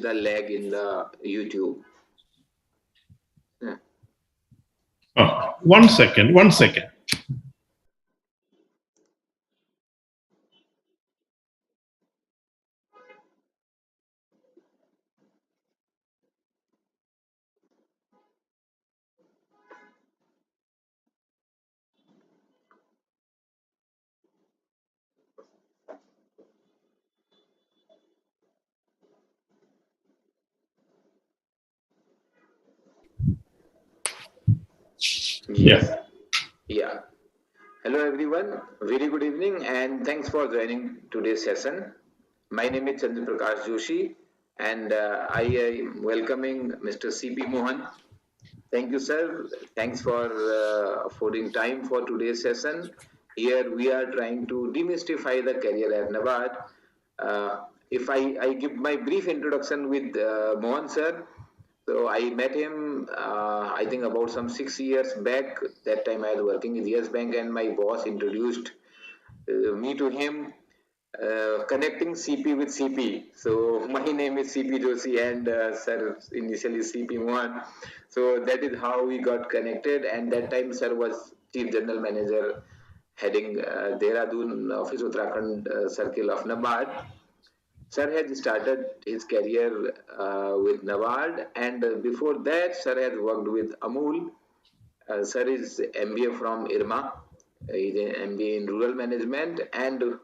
the lag in the YouTube. Yeah. Oh, 1 second, 1 second. Yes. Yeah. Hello everyone. Very good evening and thanks for joining today's session. My name is Chandra Prakash Joshi and I am welcoming Mr. CP Mohan. Thank you, sir. Thanks for affording time for today's session. Here we are trying to demystify the career at NABARD. If I give my brief introduction with Mohan, sir. So I met him, I think about some 6 years back. That time I was working in Yes Bank and my boss introduced me to him, connecting CP with CP. So my name is CP Joshi and sir initially CP Mohan. So that is how we got connected. And that time sir was Chief General Manager heading Dehradun Office Uttarakhand Circle of NABARD. Sir had started his career with NABARD, and before that, Sir has worked with Amul. Sir is MBA from IRMA. He's an MBA in Rural Management, and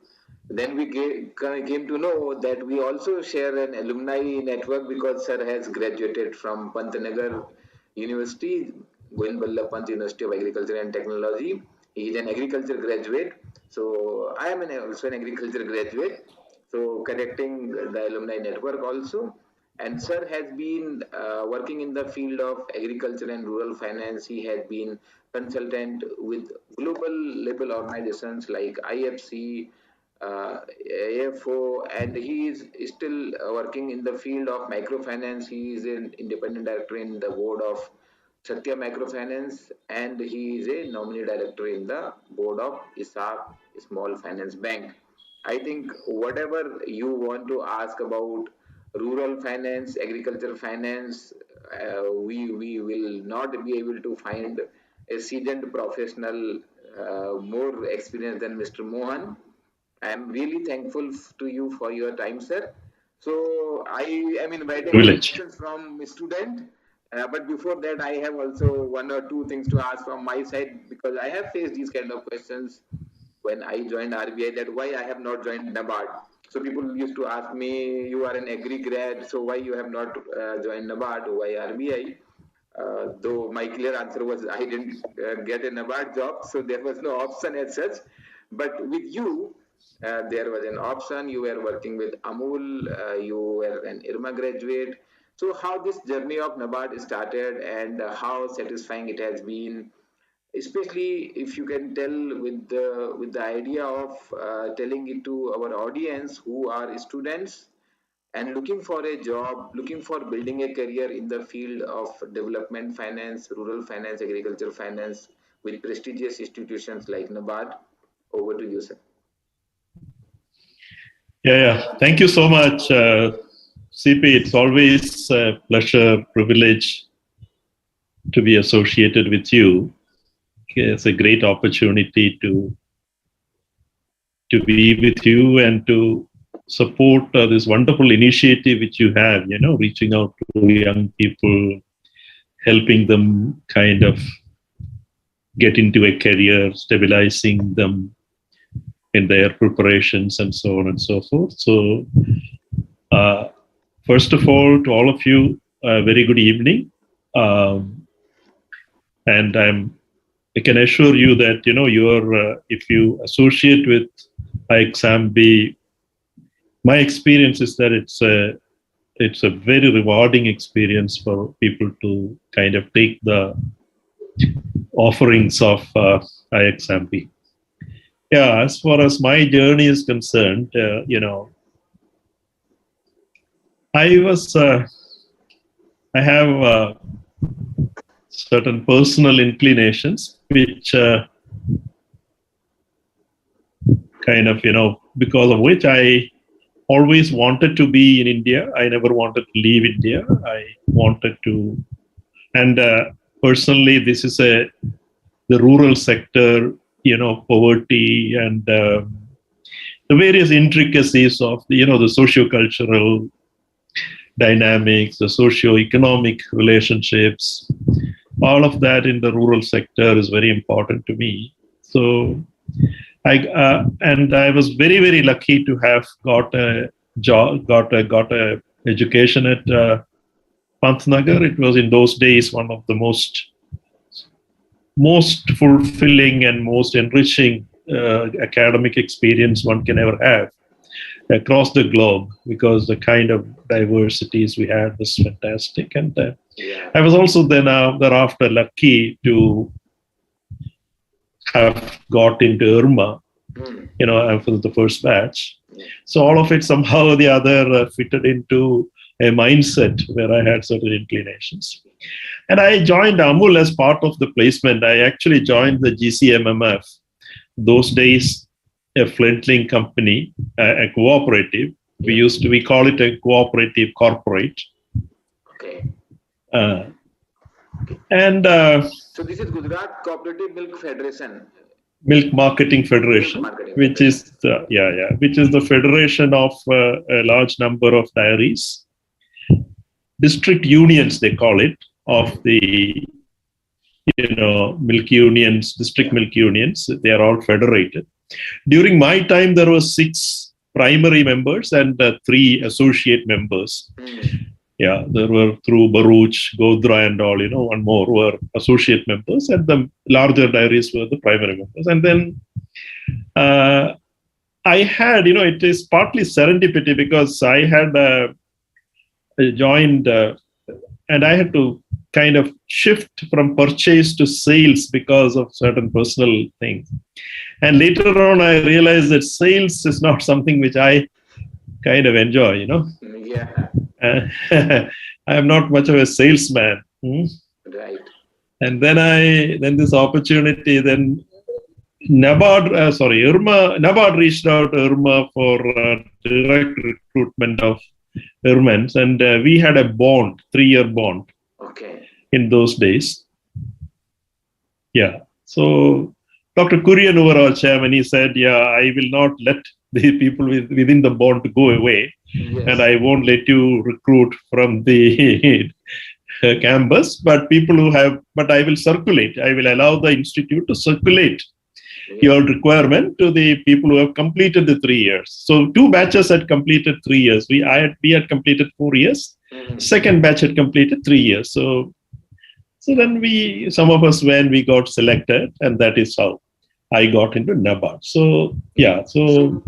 then we came to know that we also share an alumni network because Sir has graduated from Pantnagar University, Govind Ballabh Pant University of Agriculture and Technology. He is an agriculture graduate. So I am also an agriculture graduate. So connecting the alumni network also. And sir has been working in the field of agriculture and rural finance. He has been consultant with global level organizations like IFC, AFO, and he is still working in the field of microfinance. He is an independent director in the board of Satya Microfinance, and he is a nominee director in the board of ISAP, Small Finance Bank. I think whatever you want to ask about rural finance, agriculture finance, we will not be able to find a seasoned professional more experienced than Mr. Mohan. I am really thankful to you for your time, sir. So I am inviting questions from student. But before that, I have also one or two things to ask from my side because I have faced these kind of questions when I joined RBI that why I have not joined NABARD. So people used to ask me, you are an agri grad, so why you have not joined NABARD, why RBI? Though my clear answer was I didn't get a NABARD job, so there was no option as such. But with you, there was an option. You were working with Amul, you were an IRMA graduate. So how this journey of NABARD started and how satisfying it has been, especially if you can tell with the idea of telling it to our audience who are students and looking for a job, looking for building a career in the field of development finance, rural finance, agriculture finance with prestigious institutions like NABARD. Over to you, sir. Yeah. Thank you so much, CP. It's always a pleasure, privilege to be associated with you. It's a great opportunity to be with you and to support this wonderful initiative which you have, reaching out to young people, helping them kind of get into a career, stabilizing them in their preparations and so on and so forth. So first of all, to all of you, very good evening. And I can assure you that, if you associate with ixamBee, my experience is that it's a very rewarding experience for people to kind of take the offerings of ixamBee. Yeah, as far as my journey is concerned, I have certain personal inclinations which kind of, because of which I always wanted to be in India. I never wanted to leave India. I wanted to, and personally, this is the rural sector, poverty and the various intricacies of the socio-cultural dynamics, the socio-economic relationships, all of that in the rural sector is very important to me. So I was very, very lucky to have got a job, got a education at Pantnagar. It was in those days one of the most fulfilling and most enriching academic experience one can ever have across the globe, because the kind of diversities we had was fantastic. And I was also then thereafter lucky to have got into IRMA, for the first batch. So all of it somehow or the other fitted into a mindset where I had certain inclinations. And I joined Amul as part of the placement. I actually joined the GCMMF. Those days, a fledgling company, a cooperative. We call it a cooperative corporate. Okay. So this is Gujarat Cooperative Milk Federation. Milk Marketing Federation, which is the federation of a large number of dairies, district unions they call it, of the milk unions, district milk unions. They are all federated. During my time, there were 6 primary members and 3 associate members. Yeah, there were through Baruch, Godhra and all, one more were associate members, and the larger dairies were the primary members. And then I had, it is partly serendipity, because I had joined and I had to kind of shift from purchase to sales because of certain personal things. And later on, I realized that sales is not something which I kind of enjoy, Yeah. I am not much of a salesman. Right. And then this opportunity, then NABARD reached out to IRMA for direct recruitment of IRMans, and we had a 3-year bond. Okay. In those days. Yeah. So Dr. Kurian, overall chairman, he said, I will not let the people within the bond to go away. Yes. And I won't let you recruit from the campus, but I will circulate. I will allow the institute to circulate your requirement to the people who have completed the 3 years. So 2 batches had completed 3 years. We had completed 4 years. Second batch had completed 3 years. So then some of us, when we got selected, and that is how I got into NABARD. So right, sir.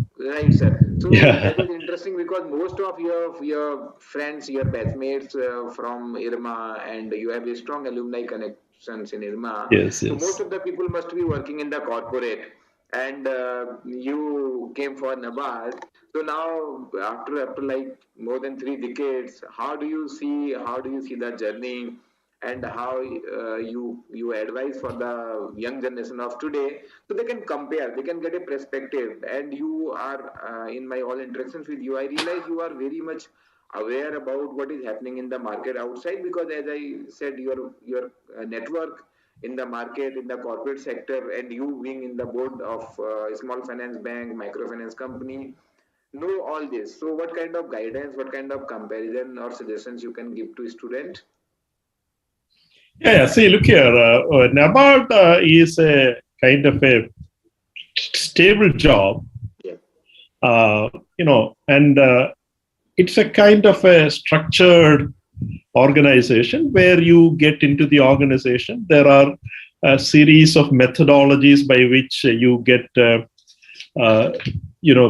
So that was interesting, because most of your friends, your batchmates from IRMA, and you have a strong alumni connections in IRMA. Yes. So most of the people must be working in the corporate, and you came for NABARD. So now, after like more than 3 decades, how do you see the journey? And how you advise for the young generation of today, so they can compare, they can get a perspective. And you are in my all interactions with you, I realize you are very much aware about what is happening in the market outside, because as I said, your network in the market, in the corporate sector, and you being in the board of small finance bank, microfinance company, know all this. So what kind of guidance, what kind of comparison or suggestions you can give to a student? Yeah, see, look here, NABARD is a kind of a stable job, and it's a kind of a structured organization where you get into the organization. There are a series of methodologies by which you get,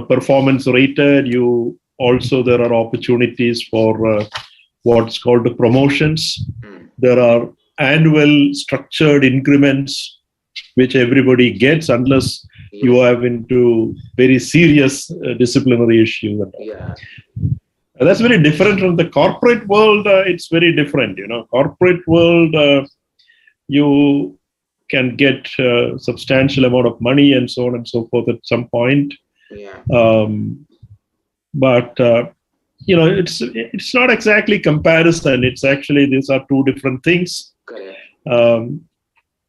performance rated. There are opportunities for what's called promotions. There are annual structured increments which everybody gets, unless you have into very serious disciplinary issues. That's very different from the corporate world. It's very different. Corporate world, you can get a substantial amount of money and so on and so forth at some point. But it's not exactly comparison. It's actually these are two different things. Correct.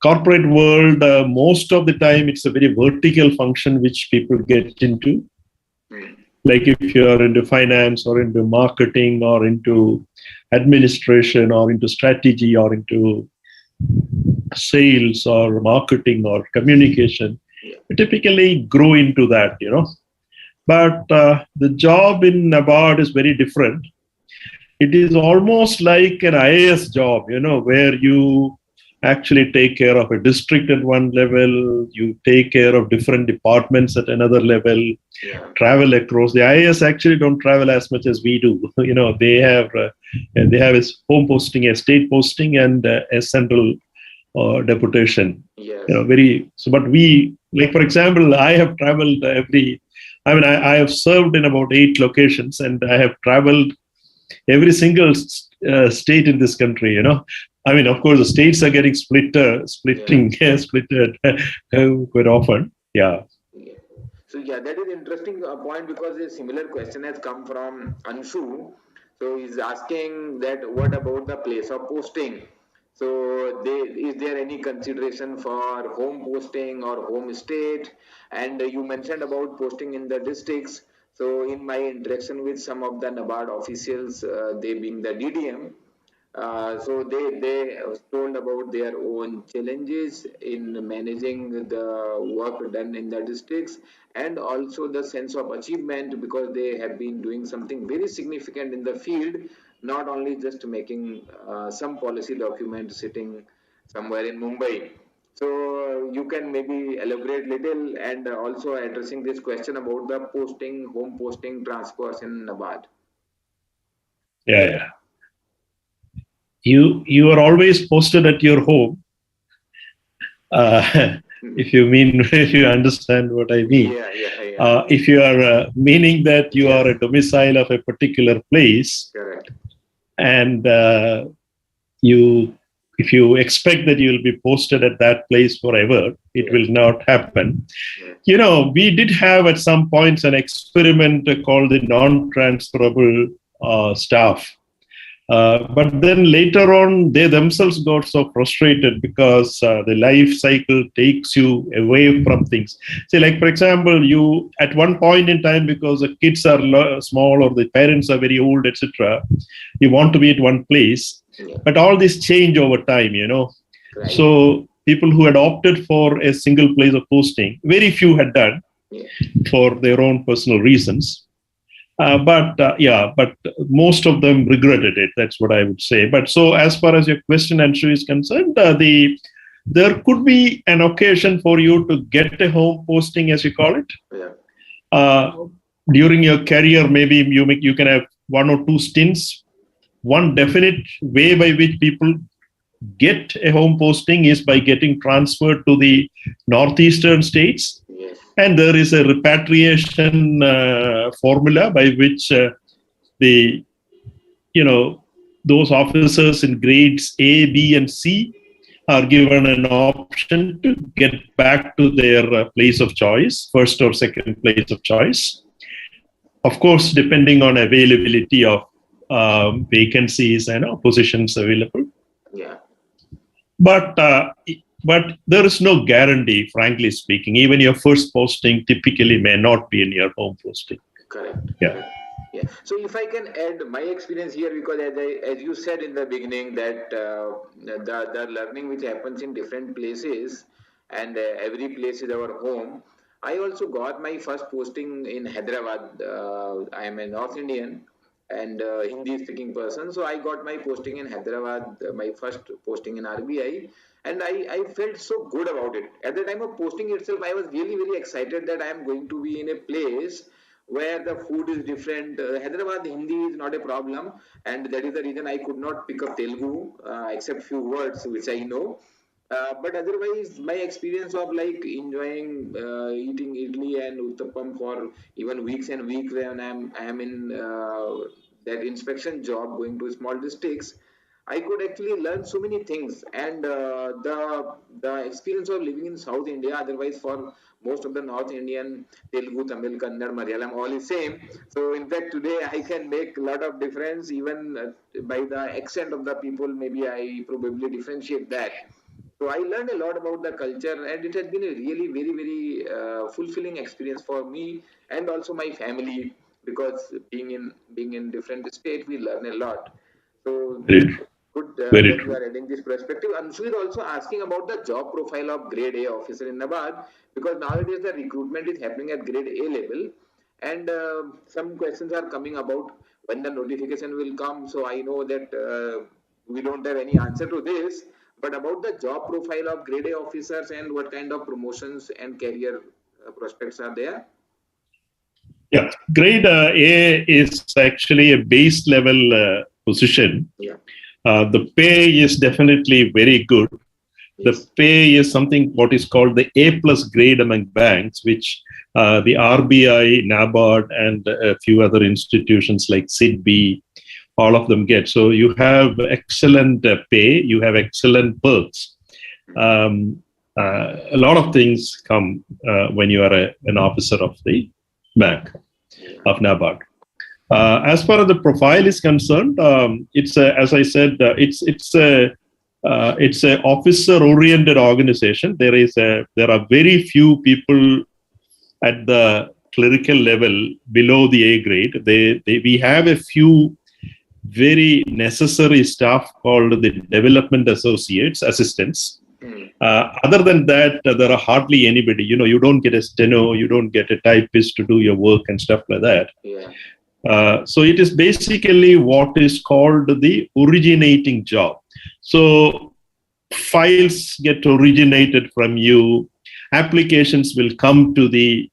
Corporate world, most of the time, it's a very vertical function which people get into. Like if you are into finance or into marketing or into administration or into strategy or into sales or marketing or communication, you typically grow into that, But the job in NABARD is very different. It is almost like an IAS job, where you actually take care of a district at one level, you take care of different departments at another level, travel across. The IAS actually don't travel as much as we do. They have a home posting, a state posting, and a central deputation. Yes. But we, like for example, I have traveled I have served in about 8 locations, and I have traveled every single state in this country. Of course, the states are getting splitted quite often. Yeah. So that is interesting point, because a similar question has come from Anshu. So he's asking that what about the place of posting? So is there any consideration for home posting or home state? And you mentioned about posting in the districts. So in my interaction with some of the NABARD officials, they being the DDM, so they told about their own challenges in managing the work done in the districts, and also the sense of achievement, because they have been doing something very significant in the field, not only just making some policy document sitting somewhere in Mumbai. So you can maybe elaborate little, and also addressing this question about the posting, home posting transfers in NABARD. Yeah. You are always posted at your home. If you understand what I mean. Yeah. If you are meaning that you are a domicile of a particular place, correct, and if you expect that you will be posted at that place forever, it will not happen. We did have at some points an experiment called the non-transferable staff. But then later on, they themselves got so frustrated because the life cycle takes you away from things. Say, like, for example, you at one point in time, because the kids are small or the parents are very old, etc., you want to be at one place. But all this change over time, Right. So people who had opted for a single place of posting, very few had done for their own personal reasons. But most of them regretted it. That's what I would say. But so as far as your question, Anshu, is concerned, there could be an occasion for you to get a home posting, as you call it. During your career, maybe you can have 1 or 2 stints. One definite way by which people get a home posting is by getting transferred to the northeastern states. And there is a repatriation formula by which those officers in grades A, B, and C are given an option to get back to their place of choice, first or second place of choice. Of course, depending on availability of vacancies and positions available. But there is no guarantee, frankly speaking. Even your first posting typically may not be in your home posting. Correct. Yeah. So if I can add my experience here, because as you said in the beginning, that the learning which happens in different places, and every place is our home. I also got my first posting in Hyderabad. I am a North Indian and Hindi speaking person. So I got my posting in Hyderabad, my first posting in RBI. And I felt so good about it. At the time of posting itself, I was really very excited that I am going to be in a place where the food is different. Hyderabad Hindi is not a problem, and that is the reason I could not pick up Telugu, except few words which I know. But otherwise, my experience of like enjoying eating idli and uttapam for even weeks and weeks when I am in that inspection job, going to small districts, I could actually learn so many things, and the experience of living in South India. Otherwise, for most of the North Indian, Telugu, Tamil, Kannada, Malayalam, all is same. So, in fact, today I can make a lot of difference, even by the accent of the people. Maybe I probably differentiate that. So I learned a lot about the culture, and it has been a really very very fulfilling experience for me and also my family, because being in different state, we learn a lot. So Very true. good Very that you true. are adding this perspective. Anshu is also asking about the job profile of Grade A officer in NABARD, because nowadays the recruitment is happening at Grade A level, and some questions are coming about when the notification will come. So I know that we don't have any answer to this, but about the job profile of Grade A officers and what kind of promotions and career prospects are there. Yeah, grade A is actually a base level position. Yeah. The pay is definitely very good. The Yes. pay is something what is called the A plus grade among banks, which the RBI, NABARD, and a few other institutions like CGM, all of them get. So you have excellent pay, you have excellent perks. A lot of things come when you are an officer of the bank of NABARD. As far as the profile is concerned, it's as I said, it's a officer-oriented organization. There are very few people at the clerical level below the A grade. We have a few very necessary staff called the development associates, assistants. Other than that, there are hardly anybody. You don't get a steno, you don't get a typist to do your work and stuff like that. Yeah. So it is basically what is called the originating job. So files get originated from you, applications will come to the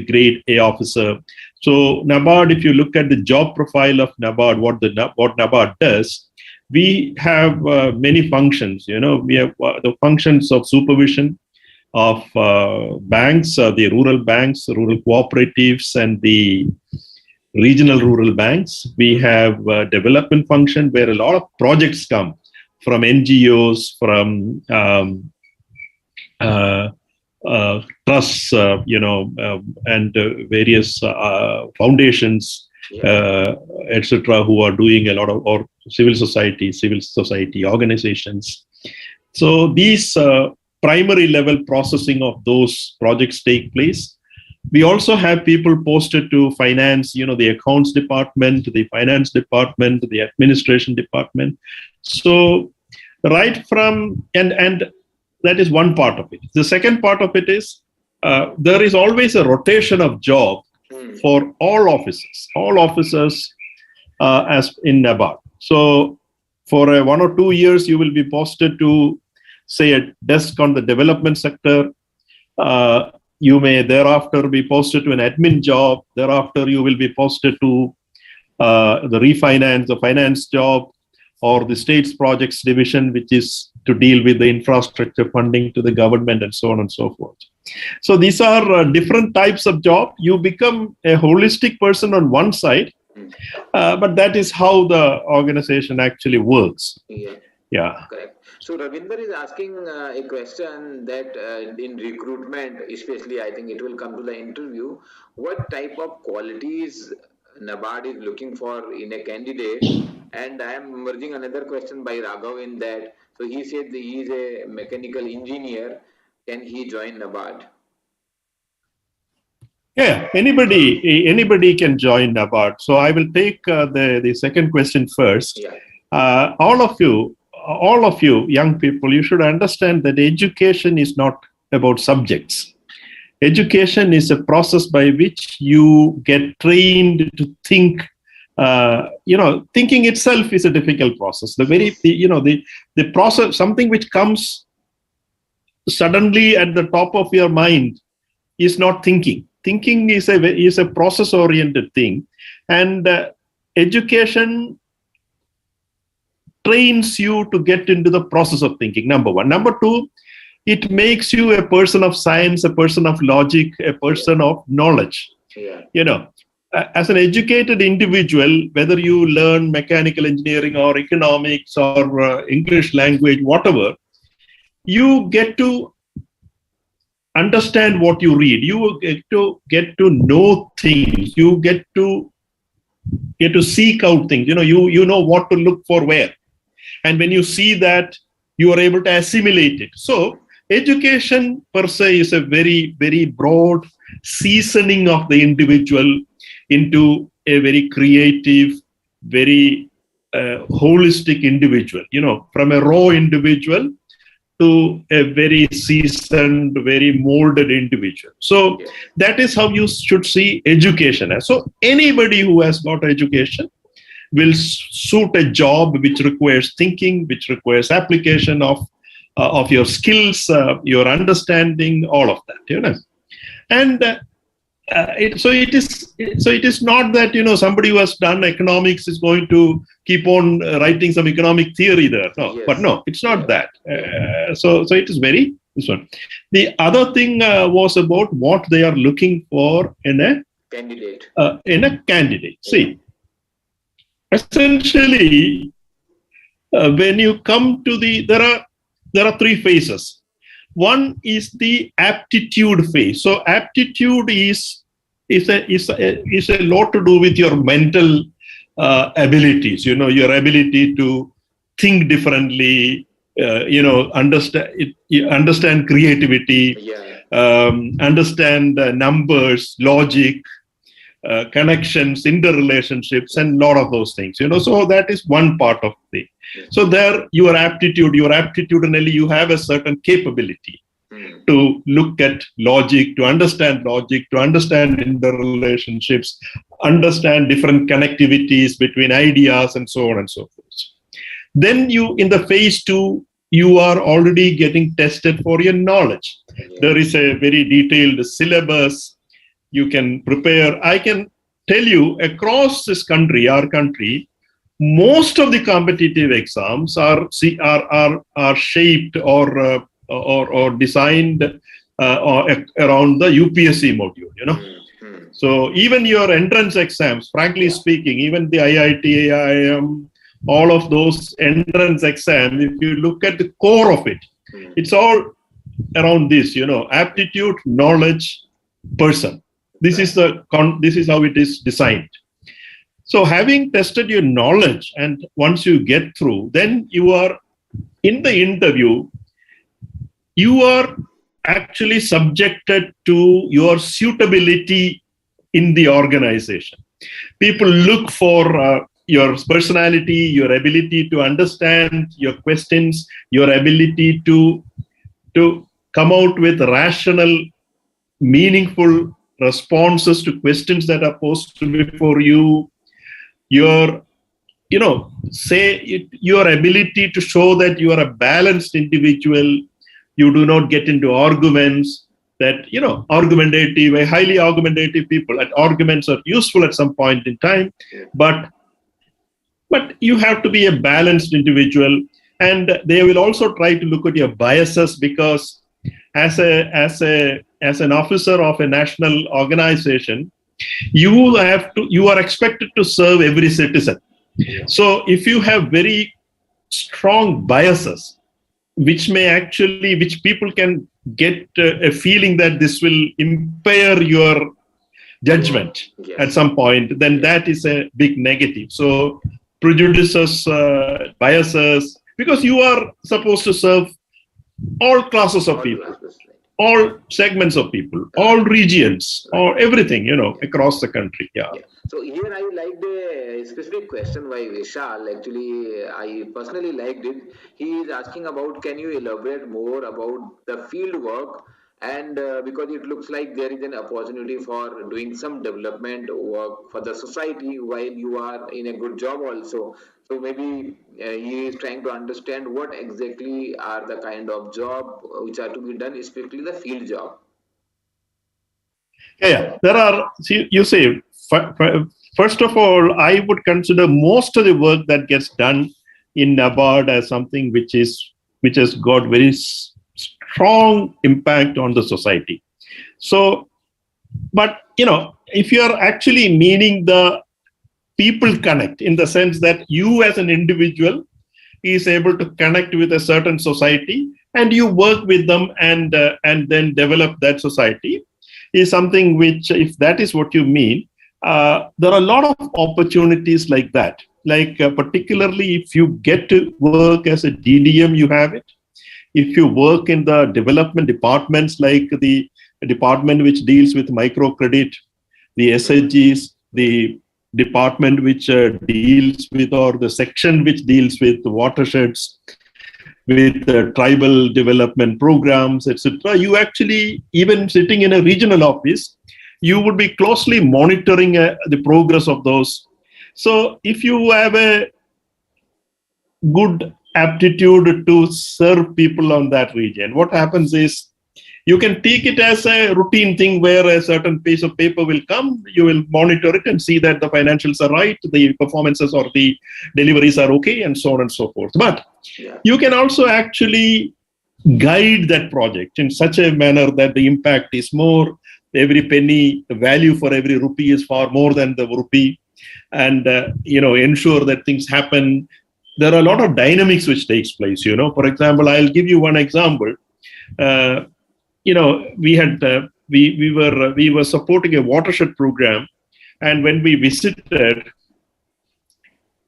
grade A officer. So NABARD, if you look at the job profile of NABARD, what NABARD does, we have many functions. We have the functions of supervision of banks, the rural banks, rural cooperatives, and the regional rural banks. We have development function where a lot of projects come from NGOs, from trusts, and various foundations, etc., who are doing a lot of, or civil society organizations. So these primary level processing of those projects take place. We also have people posted to finance, the accounts department, the finance department, the administration department. So right from, and that is one part of it. The second part of it is there is always a rotation of job for all officers as in NABARD. So for 1 or 2 years, you will be posted to, say, a desk on the development sector. You may thereafter be posted to an admin job. Thereafter, you will be posted to the finance job, or the states projects division, which is to deal with the infrastructure funding to the government, and so on and so forth. So these are different types of job. You become a holistic person on one side, but that is how the organization actually works. Yeah. Correct. So Ravinder is asking a question that in recruitment, especially, I think it will come to the interview, what type of qualities NABARD is looking for in a candidate? And I am merging another question by Raghav in that. So he said that he is a mechanical engineer. Can he join NABARD? Yeah, anybody can join NABARD. So I will take the second question first. Yeah. All of you young people, you should understand that education is not about subjects. Education is a process by which you get trained to think. Thinking itself is a difficult process. The process, something which comes suddenly at the top of your mind, is not thinking. Thinking is a process-oriented thing, and education trains you to get into the process of thinking. Number one. Number two, it makes you a person of science, a person of logic, a person of knowledge. Yeah. as an educated individual, whether you learn mechanical engineering or economics or English language, whatever, you get to understand what you read. You get to know things. You get to seek out things. You know what to look for where. And when you see that, you are able to assimilate it. So education per se is a very, very broad seasoning of the individual into a very creative, very holistic individual, from a raw individual to a very seasoned, very molded individual. So that is how you should see education. So anybody who has got education will suit a job which requires thinking, which requires application of your skills, your understanding, all of that. And it is not that somebody who has done economics is going to keep on writing some economic theory there. No, but no, it's not that. So it is very this one. The other thing was about what they are looking for in a candidate. See, essentially, when you come to there are three phases. One is the aptitude phase. So aptitude is a lot to do with your mental abilities. Your ability to think differently. Understand creativity. Understand numbers, logic, connections, interrelationships, and a lot of those things. So that is one part of the. So there, your aptitudinally, you have a certain capability to look at logic, to understand interrelationships, understand different connectivities between ideas, and so on and so forth. Then in the phase 2, you are already getting tested for your knowledge. There is a very detailed syllabus you can prepare. I can tell you across this country, our country, most of the competitive exams are shaped or designed around the UPSC module. So even your entrance exams, frankly speaking, even the IIT, IIM, all of those entrance exams, if you look at the core of it, it's all around this, aptitude, knowledge, person. This is how it is designed. So having tested your knowledge, and once you get through, then you are in the interview, you are actually subjected to your suitability in the organization. People look for your personality, your ability to understand your questions, your ability to come out with rational, meaningful responses to questions that are posed before you. Your ability to show that you are a balanced individual. You do not get into arguments that, argumentative, highly argumentative people. And arguments are useful at some point in time, but you have to be a balanced individual. And they will also try to look at your biases, because as an officer of a national organization, you are expected to serve every citizen. So if you have very strong biases, which people can get a feeling that this will impair your judgment at some point, then that is a big negative. So prejudices, biases, because you are supposed to serve all classes of people, all segments of people, all regions, or everything, across the country. So here I liked a specific question by Vishal. Actually, I personally liked it. He is asking about, can you elaborate more about the field work? And because it looks like there is an opportunity for doing some development work for the society while you are in a good job also. So maybe he is trying to understand what exactly are the kind of job which are to be done, especially the field job. There are, you say, first of all, I would consider most of the work that gets done in NABARD as something which has got very strong impact on the society. So But, if you are actually meaning the people connect in the sense that you as an individual is able to connect with a certain society and you work with them and then develop that society is something which, if that is what you mean, there are a lot of opportunities like that. Like particularly if you get to work as a DDM, you have it. If you work in the development departments, like the department which deals with microcredit, the SHGs, the department which deals with, or the section which deals with watersheds, with tribal development programs, etc. You actually, even sitting in a regional office, you would be closely monitoring the progress of those. So if you have a good aptitude to serve people on that region, what happens is you can take it as a routine thing where a certain piece of paper will come, you will monitor it and see that the financials are right, the performances or the deliveries are okay, and so on and so forth. But you can also actually guide that project in such a manner that the impact is more, every penny, the value for every rupee is far more than the rupee, and ensure that things happen. There are a lot of dynamics which takes place. For example, I'll give you one example. We had we were supporting a watershed program, and when we visited,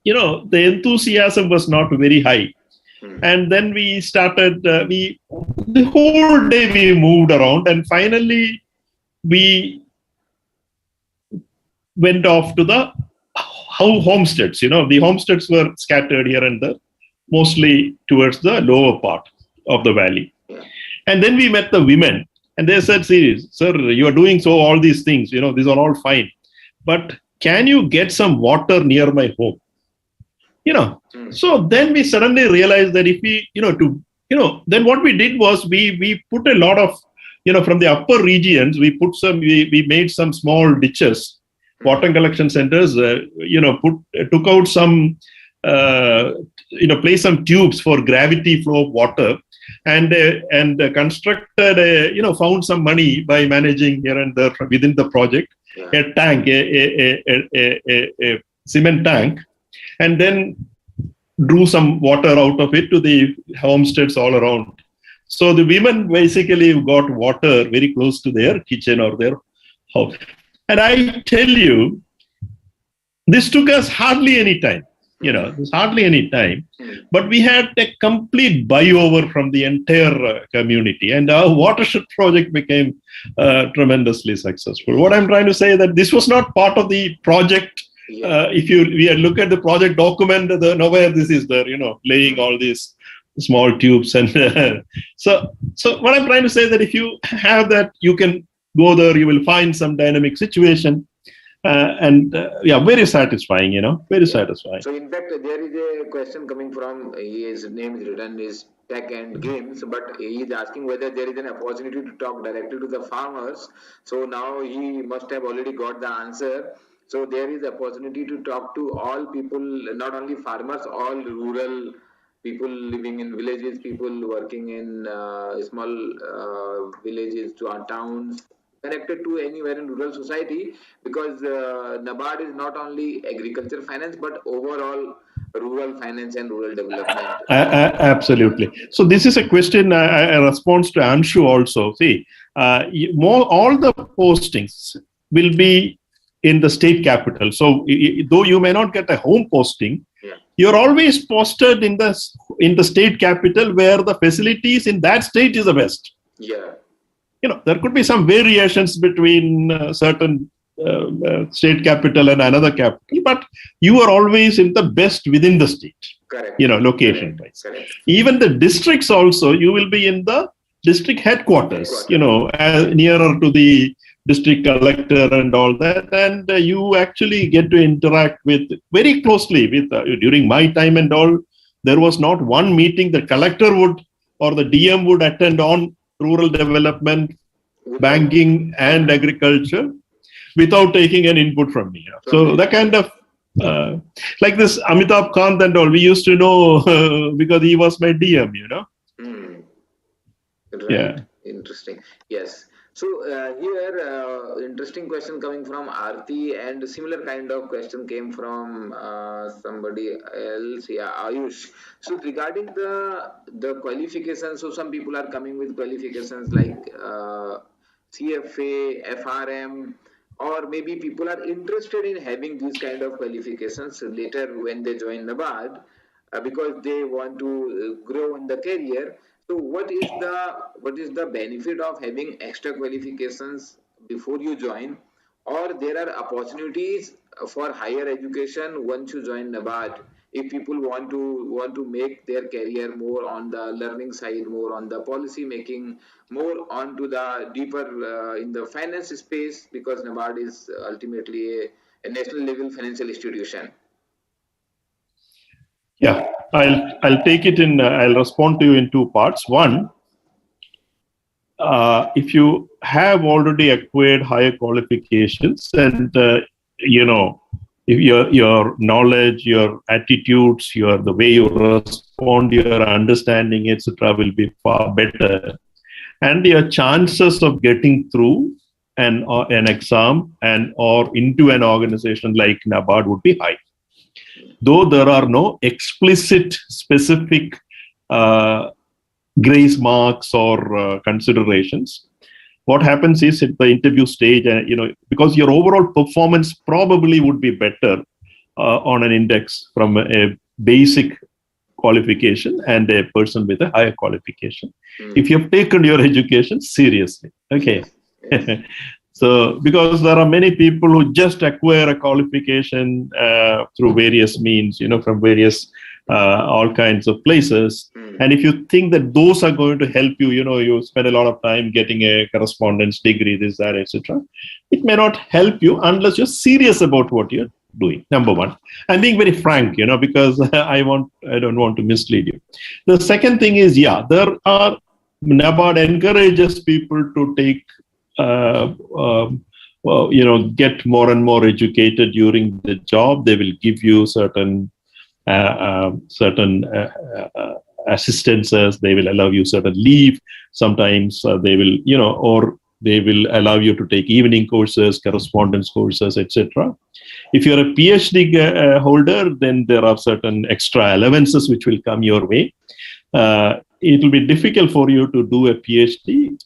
the enthusiasm was not very high. And then we started, the whole day we moved around, and finally we went off to the homesteads. The homesteads were scattered here and there, mostly towards the lower part of the valley. And then we met the women, and they said, "See, sir, you are doing all these things, these are all fine, but can you get some water near my home?" So then we suddenly realized that if we, then what we did was we put a lot of, from the upper regions, we made some small ditches, water collection centers, took out some, placed some tubes for gravity flow of water, and constructed, found some money by managing here and there within the project, a tank, a cement tank, and then drew some water out of it to the homesteads all around. So the women basically got water very close to their kitchen or their house. And I tell you, this took us hardly any time. But we had a complete buy-over from the entire community, and our watershed project became tremendously successful. What I'm trying to say is that this was not part of the project. If we look at the project document, nowhere this is there, laying all these small tubes. And so what I'm trying to say is that if you have that, you can go there, you will find some dynamic situation. Very satisfying, very satisfying. So in fact, there is a question coming from, his name is written is Tech and Games, but he is asking whether there is an opportunity to talk directly to the farmers. So now he must have already got the answer. So there is opportunity to talk to all people, not only farmers, all rural people living in villages, people working in small villages to our towns, connected to anywhere in rural society, because NABARD is not only agriculture finance, but overall rural finance and rural development. Absolutely. So this is a question, a response to Anshu also. See, all the postings will be in the state capital. So though you may not get a home posting, you're always posted in the state capital where the facilities in that state is the best. There could be some variations between certain state capital and another capital, but you are always in the best within the state. Correct. Location wise. Even the districts also, you will be in the district headquarters, nearer to the district collector and all that, and you actually get to interact with very closely with during my time and all. There was not one meeting the collector would or the DM would attend on rural development, banking, and agriculture without taking an input from me. So that kind of like this Amitabh Kant and all, we used to know because he was my DM. Right. Interesting. Yes. So here, interesting question coming from Aarti, and similar kind of question came from somebody else. Yeah, Ayush. So regarding the qualifications, so some people are coming with qualifications like CFA, FRM, or maybe people are interested in having these kind of qualifications later when they join NABARD because they want to grow in the career. So what is the benefit of having extra qualifications before you join, or there are opportunities for higher education once you join NABARD? If people want to make their career more on the learning side, more on the policy making, more onto the deeper in the finance space, because NABARD is ultimately a national level financial institution. Yeah, I'll take it in. I'll respond to you in two parts. One, if you have already acquired higher qualifications, and if your knowledge, your attitudes, the way you respond, your understanding, etc., will be far better, and your chances of getting through an exam or into an organization like NABARD would be high. Though there are no explicit, specific grace marks or considerations, what happens is at the interview stage, because your overall performance probably would be better on an index from a basic qualification and a person with a higher qualification, if you have taken your education seriously. Okay. Yes. So, because there are many people who just acquire a qualification through various means, from various all kinds of places. And if you think that those are going to help you, you spend a lot of time getting a correspondence degree, this, that, etc. It may not help you unless you're serious about what you're doing. Number one, I'm being very frank, because I don't want to mislead you. The second thing is, NABARD encourages people to take get more and more educated during the job. They will give you certain assistances. They will allow you certain leave. Sometimes they will, or they will allow you to take evening courses, correspondence courses, etc. If you're a PhD holder, then there are certain extra allowances which will come your way. It will be difficult for you to do a PhD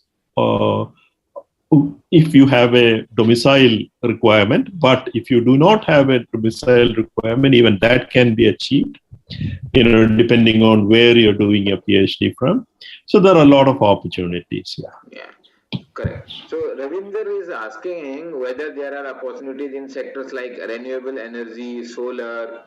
if you have a domicile requirement, but if you do not have a domicile requirement, even that can be achieved, depending on where you're doing your PhD from. So there are a lot of opportunities. Yeah, correct. So Ravinder is asking whether there are opportunities in sectors like renewable energy, solar,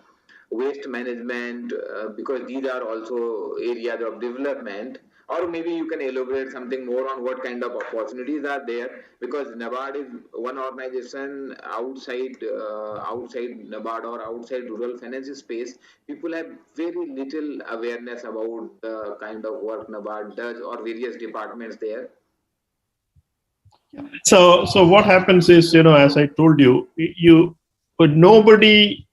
waste management, because these are also areas of development. Or maybe you can elaborate something more on what kind of opportunities are there, because NABARD is one organization outside NABARD or outside rural finance space. People have very little awareness about the kind of work NABARD does or various departments there. So what happens is, as I told you, but nobody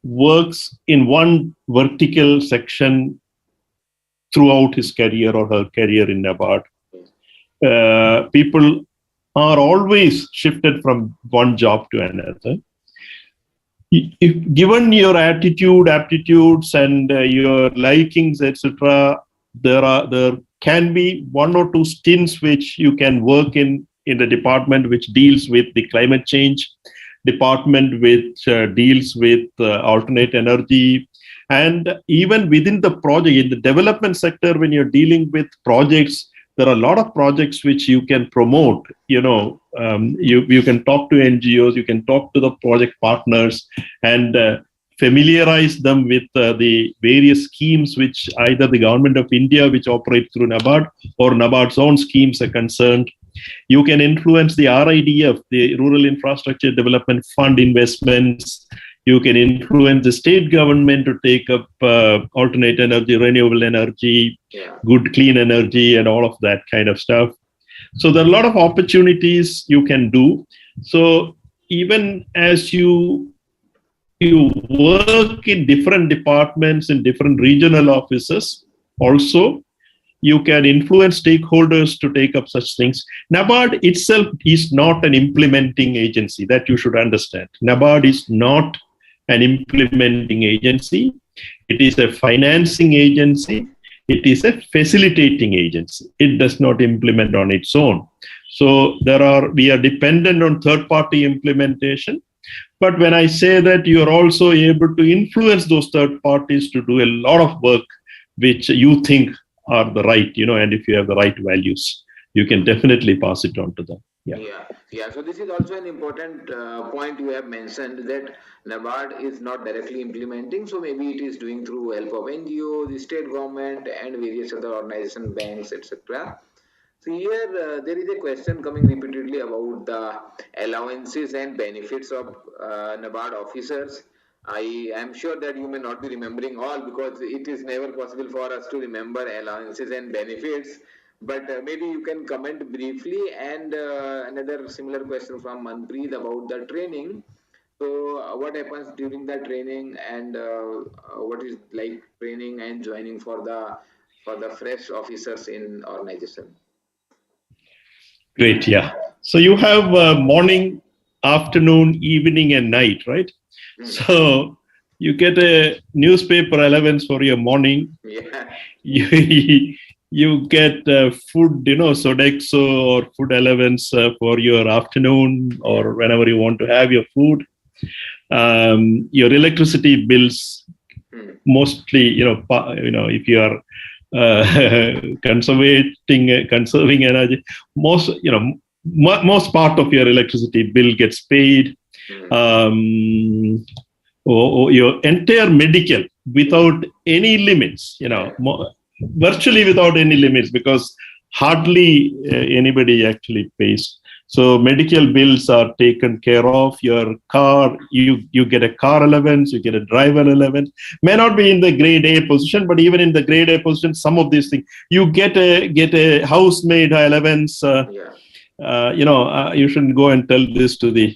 works in one vertical section throughout his career or her career in NABARD. People are always shifted from one job to another. If given your attitude, aptitudes, and your likings, etc., there can be one or two stints which you can work in the department which deals with the climate change, department which deals with alternate energy. And even within the project, in the development sector, when you're dealing with projects, there are a lot of projects which you can promote. You can talk to NGOs, you can talk to the project partners, and familiarize them with the various schemes which either the government of India, which operates through NABARD, or NABARD's own schemes are concerned. You can influence the RIDF, the Rural Infrastructure Development Fund investments. You can influence the state government to take up alternate energy, renewable energy, good clean energy, and all of that kind of stuff. So there are a lot of opportunities you can do. So even as you work in different departments in different regional offices, also you can influence stakeholders to take up such things. NABARD itself is not an implementing agency, that you should understand. NABARD is not an implementing agency. It is a financing agency. It is a facilitating agency. It does not implement on its own. So we are dependent on third-party implementation. But when I say that, you are also able to influence those third parties to do a lot of work which you think are the right, and if you have the right values, you can definitely pass it on to them. Yeah. So this is also an important point you have mentioned, that NABARD is not directly implementing. So maybe it is doing through help of NGO, the state government, and various other organizations, banks, etc. So here there is a question coming repeatedly about the allowances and benefits of NABARD officers. I am sure that you may not be remembering all, because it is never possible for us to remember allowances and benefits. But maybe you can comment briefly. And another similar question from Manpreet about the training. So what happens during the training, and what is like training and joining for the fresh officers in organization? Great, yeah. So you have morning, afternoon, evening, and night, right? So you get a newspaper allowance for your morning. Yeah. You get food, Sodexo or food allowance for your afternoon or whenever you want to have your food. Your electricity bills, mostly, if you are conserving energy, most part of your electricity bill gets paid. Your entire medical without any limits, virtually without any limits, because hardly anybody actually pays. So medical bills are taken care of. Your car, you get a car allowance, you get a driver allowance. May not be in the grade A position, but even in the grade A position, some of these things, you get a housemaid allowance. You shouldn't go and tell this to the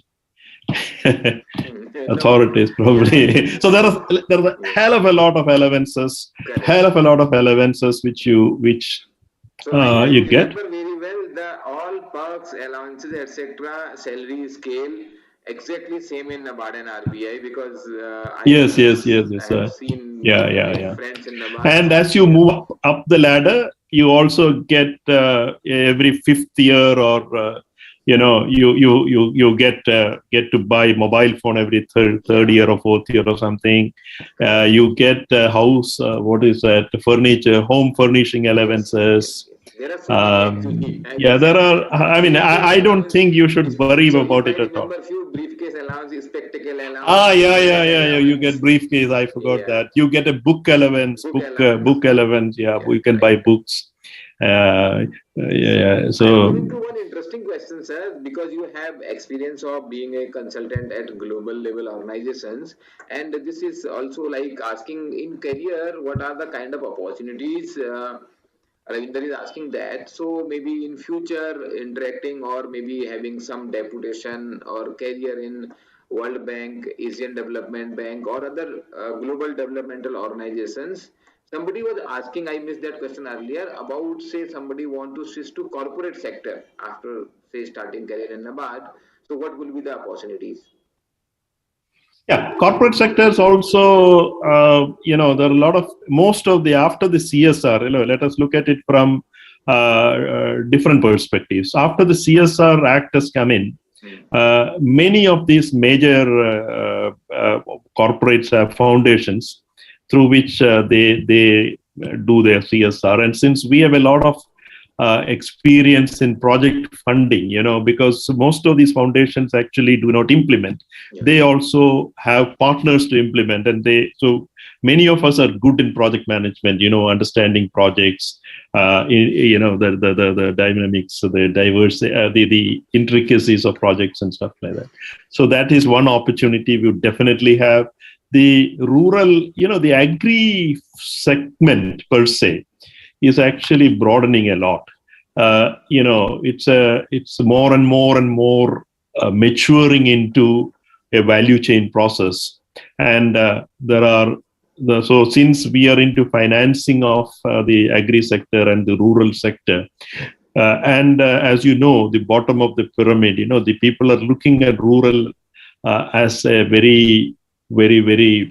authorities, probably. So there are a hell of a lot of allowances, which you get. Very well, the all perks, allowances, etc., salary scale exactly same in NABARD and RBI, because yes. I have seen friends in NABARD. And as you move up the ladder, you also get every fifth year, or you get to buy mobile phone every third year or fourth year or something. You get house, furniture, home furnishing allowances. There are there are. I mean, I don't think you should worry about it at all. Few briefcase allowance, spectacle allowance. Yeah. You get briefcase. I forgot that. You get a book allowance. Book allowance. Yeah, you can buy books. So coming to one interesting question, sir, because you have experience of being a consultant at global level organizations, and this is also like asking in career, what are the kind of opportunities? Ravinder is asking that. So maybe in future interacting, or maybe having some deputation or career in World Bank, Asian Development Bank, or other global developmental organizations. Somebody was asking, I missed that question earlier, about, say, somebody want to switch to corporate sector after, say, starting career in NABARD. So what will be the opportunities? Yeah, corporate sectors also, there are a lot of, most of the, after the CSR, let us look at it from different perspectives. After the CSR Act has come in, many of these major corporates have foundations through which they do their CSR. And since we have a lot of experience in project funding, because most of these foundations actually do not implement. They also have partners to implement, and so many of us are good in project management, understanding projects, the dynamics, the diversity, the intricacies of projects and stuff like that. So that is one opportunity we would definitely have. The rural, the agri segment per se is actually broadening a lot. It's more and more maturing into a value chain process, and there are so since we are into financing of the agri sector and the rural sector, and as you know, the bottom of the pyramid, the people are looking at rural as a very, very, very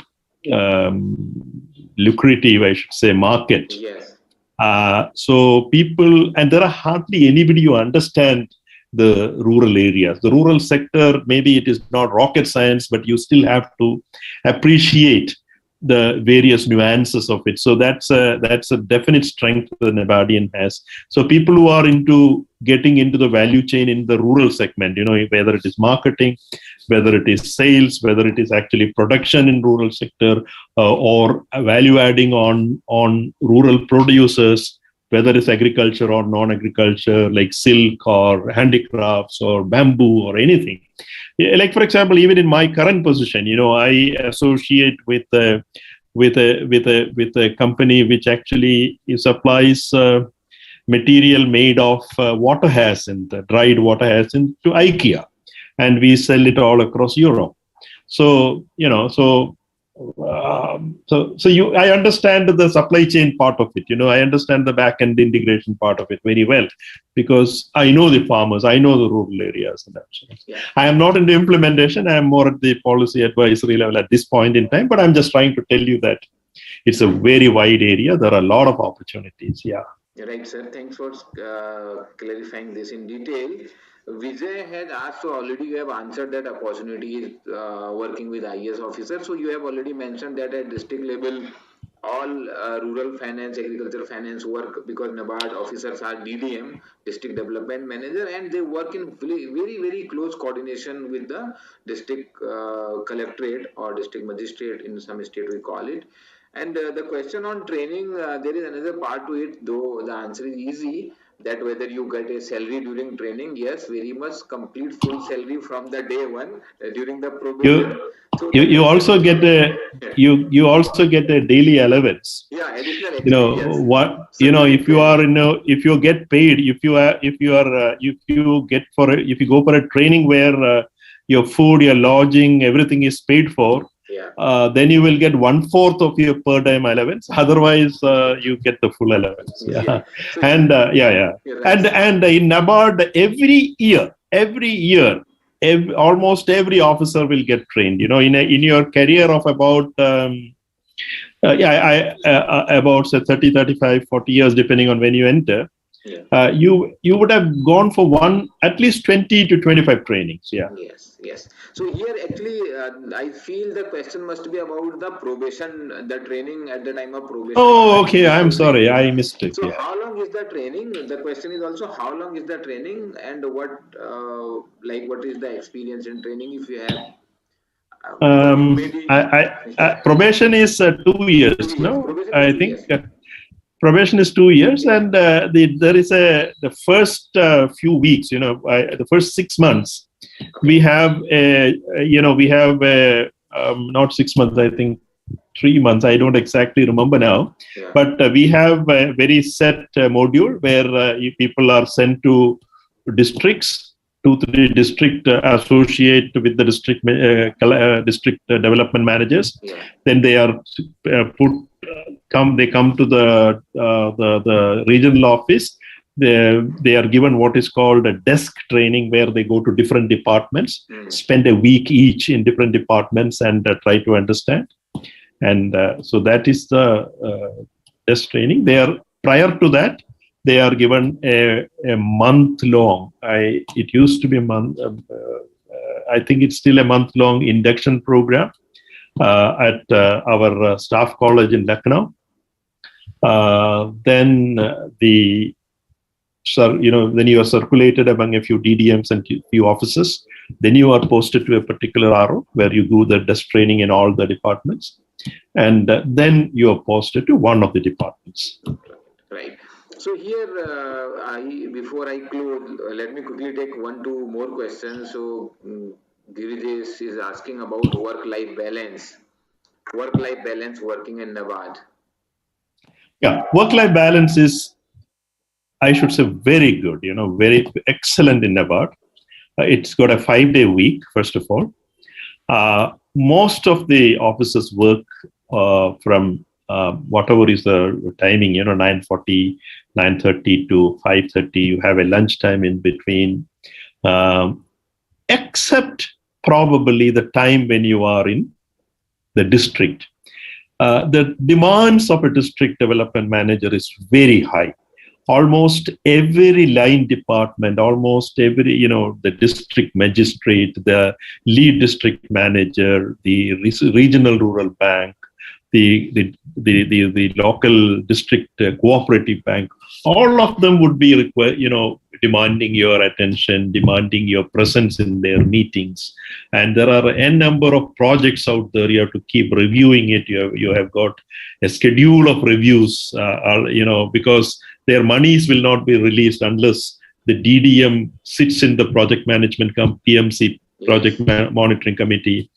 lucrative, I should say, market. Yes. So people, and there are hardly anybody who understand the rural areas. The rural sector, maybe it is not rocket science, but you still have to appreciate the various nuances of it. So that's a definite strength the NABARDian has. So people who are into getting into the value chain in the rural segment, whether it is marketing, whether it is sales, whether it is actually production in rural sector, or value adding on rural producers, whether it's agriculture or non-agriculture, like silk or handicrafts or bamboo or anything. Like, for example, even in my current position, I associate with a company which actually supplies material made of water hyacinth, dried water hyacinth, to IKEA, and we sell it all across Europe. So I understand the supply chain part of it. I understand the back end integration part of it very well, because I know the farmers, I know the rural areas, and that sort of. Yeah. I am not into implementation. I am more at the policy advisory level at this point in time. But I'm just trying to tell you that it's a very wide area. There are a lot of opportunities. Yeah. Right, sir. Thanks for clarifying this in detail. Vijay had asked, so already you have answered that opportunity is working with IAS officers. So you have already mentioned that at district level, all rural finance, agriculture finance work, because NABARD officers are DDM, District Development Manager, and they work in very, very close coordination with the district collectorate or district magistrate, in some state we call it. And the question on training, there is another part to it, though the answer is easy, that whether you get a salary during training. Yes, very much complete full salary from the day one during the probation. You also get a daily allowance. Yeah, additional if you get paid, if you go for a training where your food, your lodging, everything is paid for. Yeah. Then you will get 1/4 of your per diem allowance. Otherwise, you get the full allowance. Yeah, yeah. So and right. and in NABARD every year, almost every officer will get trained. In your career of about about say 30, 35, 40 years, depending on when you enter. Yeah. You would have gone for at least 20 to 25 trainings. Yeah. Yes. So here actually, I feel the question must be about the probation, the training at the time of probation. Oh, okay. I'm sorry, I missed it. So how long is the training? The question is also how long is the training, and what is the experience in training if you have? Probation is 2 years. No, probation I think. Probation is 2 years, and there is the first few weeks. The first 6 months, we have not 6 months. I think 3 months. I don't exactly remember now, but we have a very set module where people are sent to districts, 2-3 district associate with the district development managers. Then they are they come to the regional office. They are given what is called a desk training, where they go to different departments, spend a week each in different departments, and try to understand. And so that is the desk training. Prior to that, they are given a month long. It used to be a month. I think it's still a month long induction program at our staff college in Lucknow. Then then you are circulated among a few DDMs and few officers. Then you are posted to a particular RO where you do the desk training in all the departments, and then you are posted to one of the departments. Right. So here, before I close, let me quickly take 1-2 more questions. So Girijesh is asking about work-life balance. Work-life balance working in NABARD. Yeah, work-life balance is, I should say, very good, very excellent in NABARD. It's got a 5-day week, first of all. Most of the officers work from whatever is the timing, 9:40, 9:30 to 5:30. You have a lunch time in between, except probably the time when you are in the district. The demands of a district development manager is very high. Almost every line department, almost every, the district magistrate, the lead district manager, the regional rural bank, the local district cooperative bank, all of them would be demanding your attention, demanding your presence in their meetings. And there are n number of projects out there. You have to keep reviewing it. You have got a schedule of reviews, because their monies will not be released unless the DDM sits in the project management PMC project monitoring committee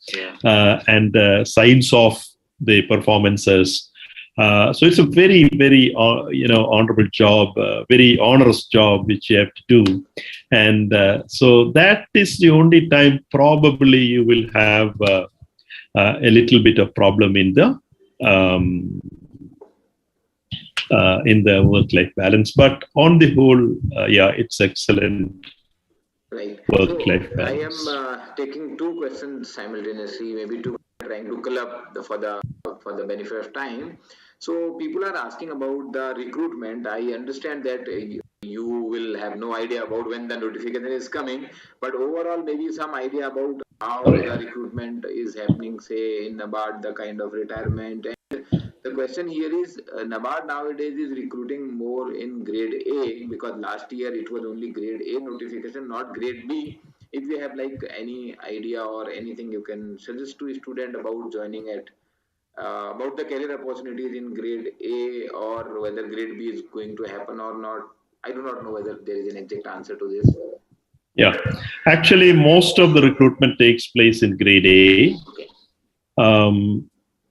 and signs off the performances. So it's a very, very, honorable job, very onerous job which you have to do. And so that is the only time probably you will have a little bit of problem in the work-life balance. But on the whole, it's excellent. Right. Work-life So balance. I am taking two questions simultaneously, maybe two, trying to club for the benefit of time. So people are asking about the recruitment. I understand that you will have no idea about when the notification is coming, but overall maybe some idea about how the recruitment is happening, say in NABARD, the kind of retirement. And the question here is, NABARD nowadays is recruiting more in grade A, because last year it was only grade A notification, not grade B. If you have like any idea or anything you can suggest to a student about joining at about the career opportunities in grade A, or whether grade B is going to happen or not. I do not know whether there is an exact answer to this. Yeah, actually, most of the recruitment takes place in grade A. Okay.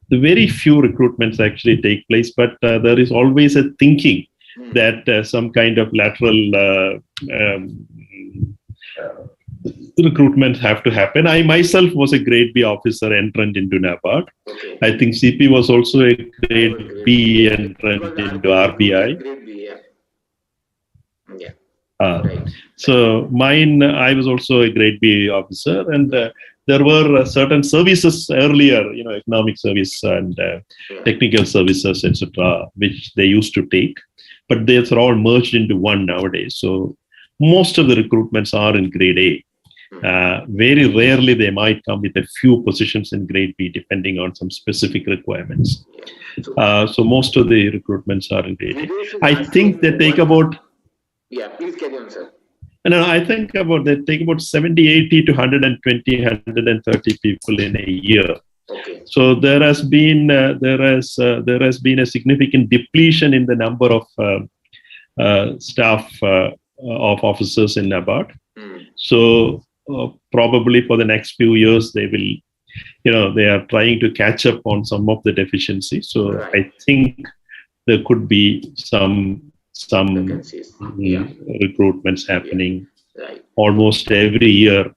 The very few recruitments actually take place, but there is always a thinking that some kind of lateral recruitment have to happen. I myself was a grade B officer entrant into NABARD. Okay. I think CP was also a grade B entrant into RBI. Grade B, yeah. Right. So mine, I was also a grade B officer, and there were certain services earlier, economic service and technical services, etc., which they used to take, but these are all merged into one nowadays. So most of the recruitments are in grade A. Very rarely they might come with a few positions in grade B, depending on some specific requirements. So most of the recruitments are in grade A. I think they take about... Yeah, please carry on, sir. No, I think they take about 70, 80 to 120, 130 people in a year. Okay. So there has been a significant depletion in the number of staff of officers in NABARD. So probably for the next few years they will, they are trying to catch up on some of the deficiencies. So right. I think there could be some recruitments happening almost every year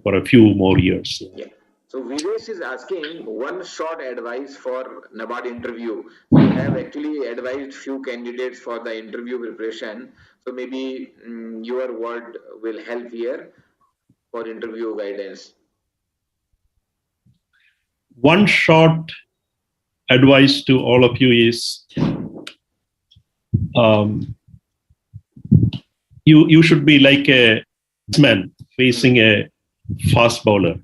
for a few more years. Yeah. So Videsh is asking one short advice for NABARD interview. We have actually advised few candidates for the interview preparation. So maybe your word will help here for interview guidance. One short advice to all of you is you should be like a batsman facing a fast bowler.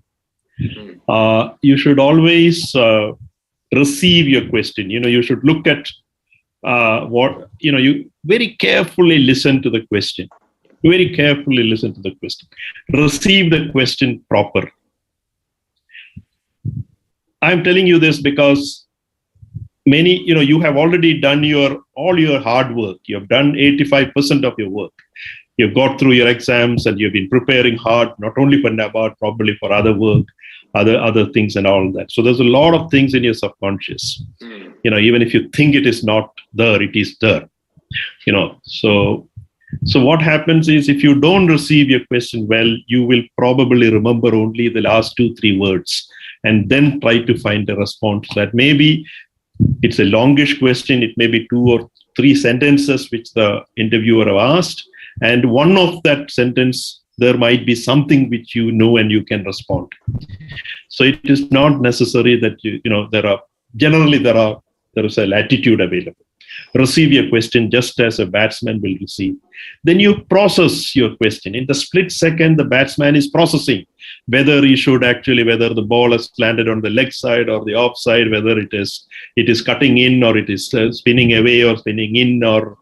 You should always receive your question. You should look at you very carefully listen to the question. Very carefully listen to the question. Receive the question proper. I'm telling you this because many, you have already done all your hard work. You have done 85% of your work. You've got through your exams and you've been preparing hard, not only for NABARD, probably for other work, other things and all that. So there's a lot of things in your subconscious. Even if you think it is not there, it is there. So what happens is, if you don't receive your question well, you will probably remember only the last 2-3 words. and then try to find a response. That maybe it's a longish question. It may be 2 or 3 sentences which the interviewer have asked, and one of that sentence, there might be something which you know and you can respond. So it is not necessary that there is a latitude available. Receive your question just as a batsman will receive. Then you process your question. In the split second, the batsman is processing whether the ball has landed on the leg side or the off side, whether it is cutting in or it is spinning away or spinning in, or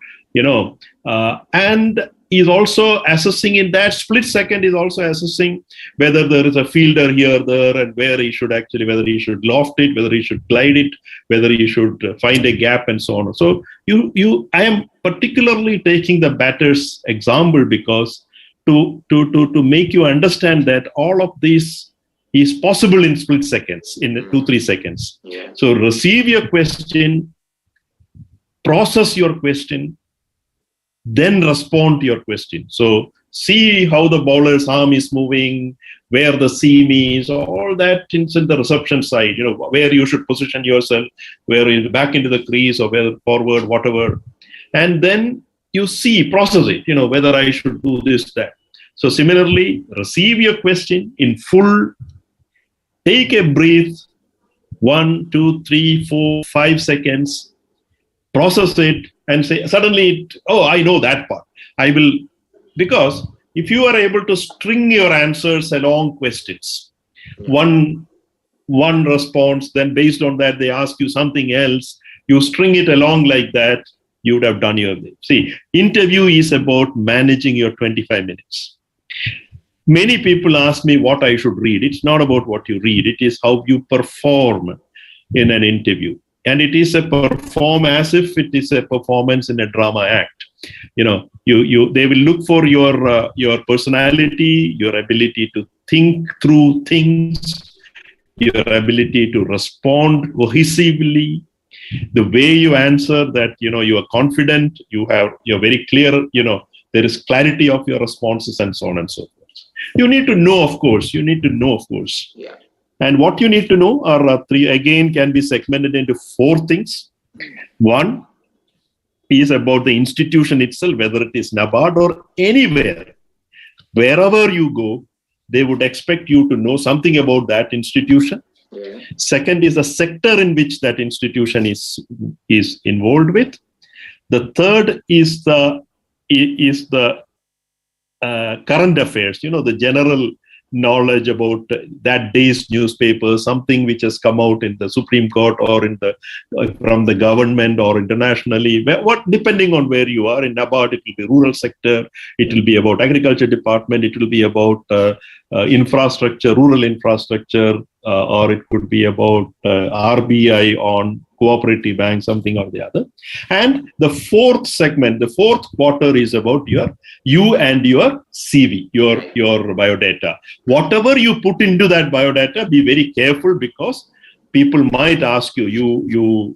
and is also assessing in that split second, is also assessing whether there is a fielder here, there, and whether he should loft it, whether he should glide it, whether he should find a gap, and so on. So I am particularly taking the batter's example because to make you understand that all of this is possible in split seconds, in 2-3 seconds. Yeah. So receive your question, process your question, then respond to your question. So see how the bowler's arm is moving, where the seam is, all that in the reception side, where you should position yourself, where you back into the crease or where forward, whatever. And then you process it, whether I should do this, that. So similarly, receive your question in full, take a breath, 1, 2, 3, 4, 5 seconds, process it, and say, suddenly, I know that part. I will, because if you are able to string your answers along questions, one response, then based on that, they ask you something else, you string it along like that, you would have done your thing. See, interview is about managing your 25 minutes. Many people ask me what I should read. It's not about what you read. It is how you perform in an interview. And it is a perform as if it is a performance in a drama act. They will look for your personality, your ability to think through things, your ability to respond cohesively, the way you answer, that you are confident, you're very clear, there is clarity of your responses, and so on and so forth. You need to know, of course. Yeah. And what you need to know are 3, again, can be segmented into 4 things. 1 is about the institution itself, whether it is NABARD or anywhere. Wherever you go, they would expect you to know something about that institution. Yeah. Second is the sector in which that institution is involved with. The third is the current affairs, the general knowledge about that day's newspaper, something which has come out in the Supreme Court or from the government or internationally, depending on where you are. In NABARD, it will be rural sector, it will be about agriculture department, it will be about infrastructure, rural infrastructure, or it could be about RBI on cooperative bank, something or the other. And the 4th segment, the 4th quarter, is about you and your CV, your biodata. Whatever you put into that biodata, be very careful, because people might ask you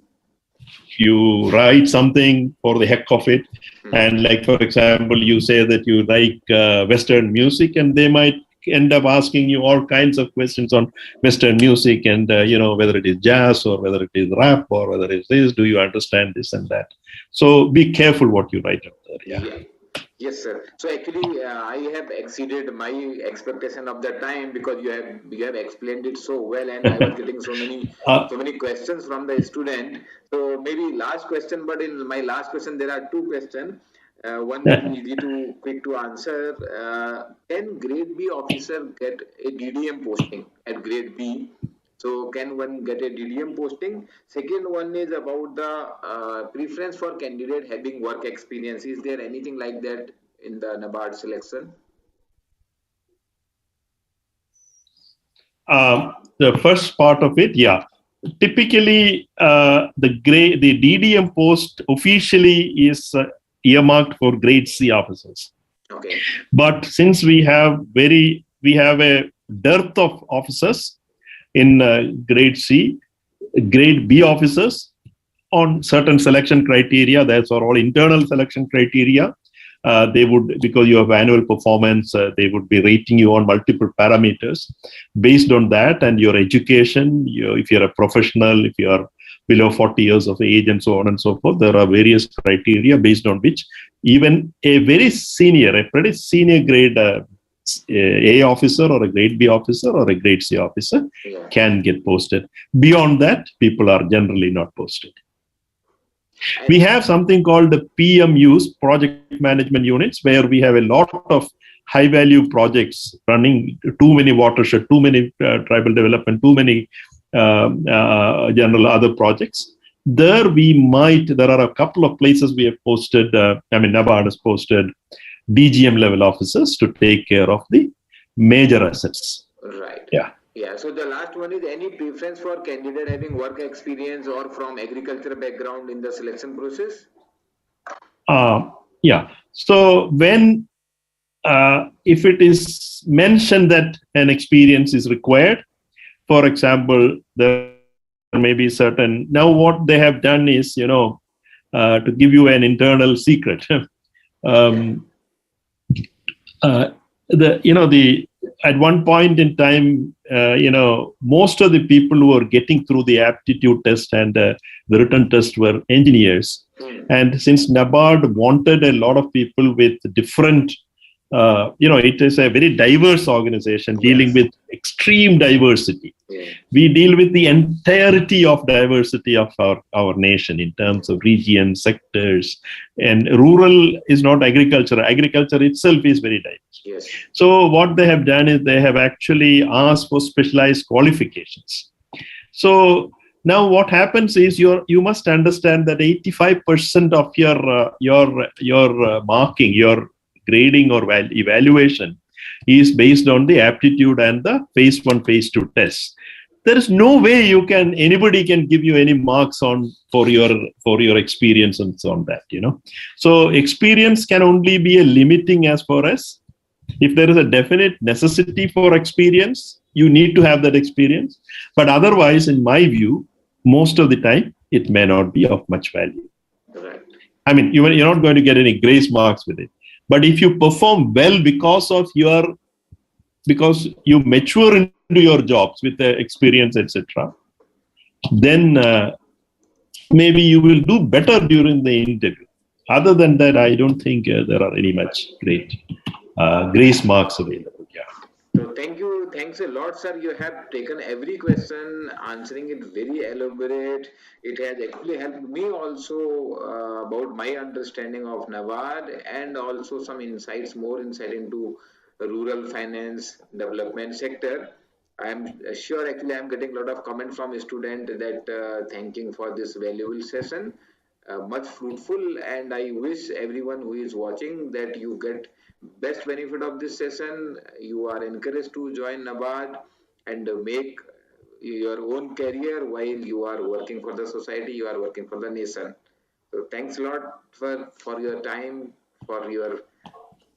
write something for the heck of it. And like, for example, you say that you like Western music, and they might end up asking you all kinds of questions on Western music, and whether it is jazz or whether it is rap or whether it is this, do you understand this and that? So be careful what you write up there. Yeah. Yes, sir. So actually, I have exceeded my expectation of the time, because you have explained it so well, and I was getting so many questions from the student. So maybe last question, but in my last question, there are 2 questions. One is easy quick to answer. Can grade B officer get a DDM posting at grade B? So can one get a DDM posting? Second one is about the preference for candidate having work experience. Is there anything like that in the NABARD selection? The first part of it, yeah. Typically, the DDM post officially is earmarked for grade C officers. Okay. But since we have a dearth of officers in grade C, grade B officers on certain selection criteria, that's all internal selection criteria, they would, because you have annual performance, they would be rating you on multiple parameters. Based on that and your education, if you're a professional, if you are below 40 years of age and so on and so forth, there are various criteria based on which even a pretty senior grade A officer or a grade B officer or a grade C officer can get posted. Beyond that, people are generally not posted. We have something called the PMUs, project management units, where we have a lot of high value projects running, too many watershed, too many tribal development, too many general other projects. There are a couple of places we have posted, NABARD has posted DGM level officers to take care of the major assets. Right. Yeah. Yeah. So the last one is, any preference for candidate having work experience or from agriculture background in the selection process? Yeah. So when if it is mentioned that an experience is required, for example, there may be certain. Now, what they have done is, to give you an internal secret. At one point in time, most of the people who were getting through the aptitude test and the written test were engineers. And since NABARD wanted a lot of people with different, it is a very diverse organization dealing with extreme diversity. We deal with the entirety of diversity of our nation in terms of regions, sectors, and rural is not agriculture. Agriculture itself is very diverse. So what they have done is they have actually asked for specialized qualifications. So now what happens is you must understand that 85% of your marking, your grading or evaluation is based on the aptitude and the phase 1, phase 2 tests. There is no way anybody can give you any marks for your experience and so on that, So experience can only be a limiting as far as if there is a definite necessity for experience, you need to have that experience. But otherwise, in my view, most of the time, it may not be of much value. You're not going to get any grace marks with it. But if you perform well because you mature into your jobs with the experience, etc., then maybe you will do better during the interview. Other than that, I don't think there are any much great grace marks available. So thanks a lot, sir. You have taken every question, answering it very elaborate. It has actually helped me also about my understanding of NABARD, and also some more insight into rural finance development sector. I'm sure actually I'm getting a lot of comment from a student that thanking for this valuable session, much fruitful, and I wish everyone who is watching that you get best benefit of this session. You are encouraged to join NABARD and make your own career while you are working for the society, you are working for the nation. So thanks a lot for your time, for your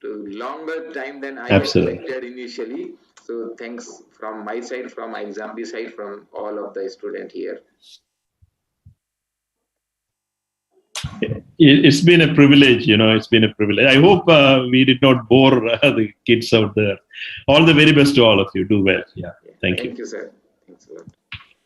longer time than I expected initially. So thanks from my side, from ixamBee side, from all of the students here. It's been a privilege, it's been a privilege. I hope we did not bore the kids out there. All the very best to all of you. Do well. Yeah. Thank you. Thank you, sir. Thanks a lot.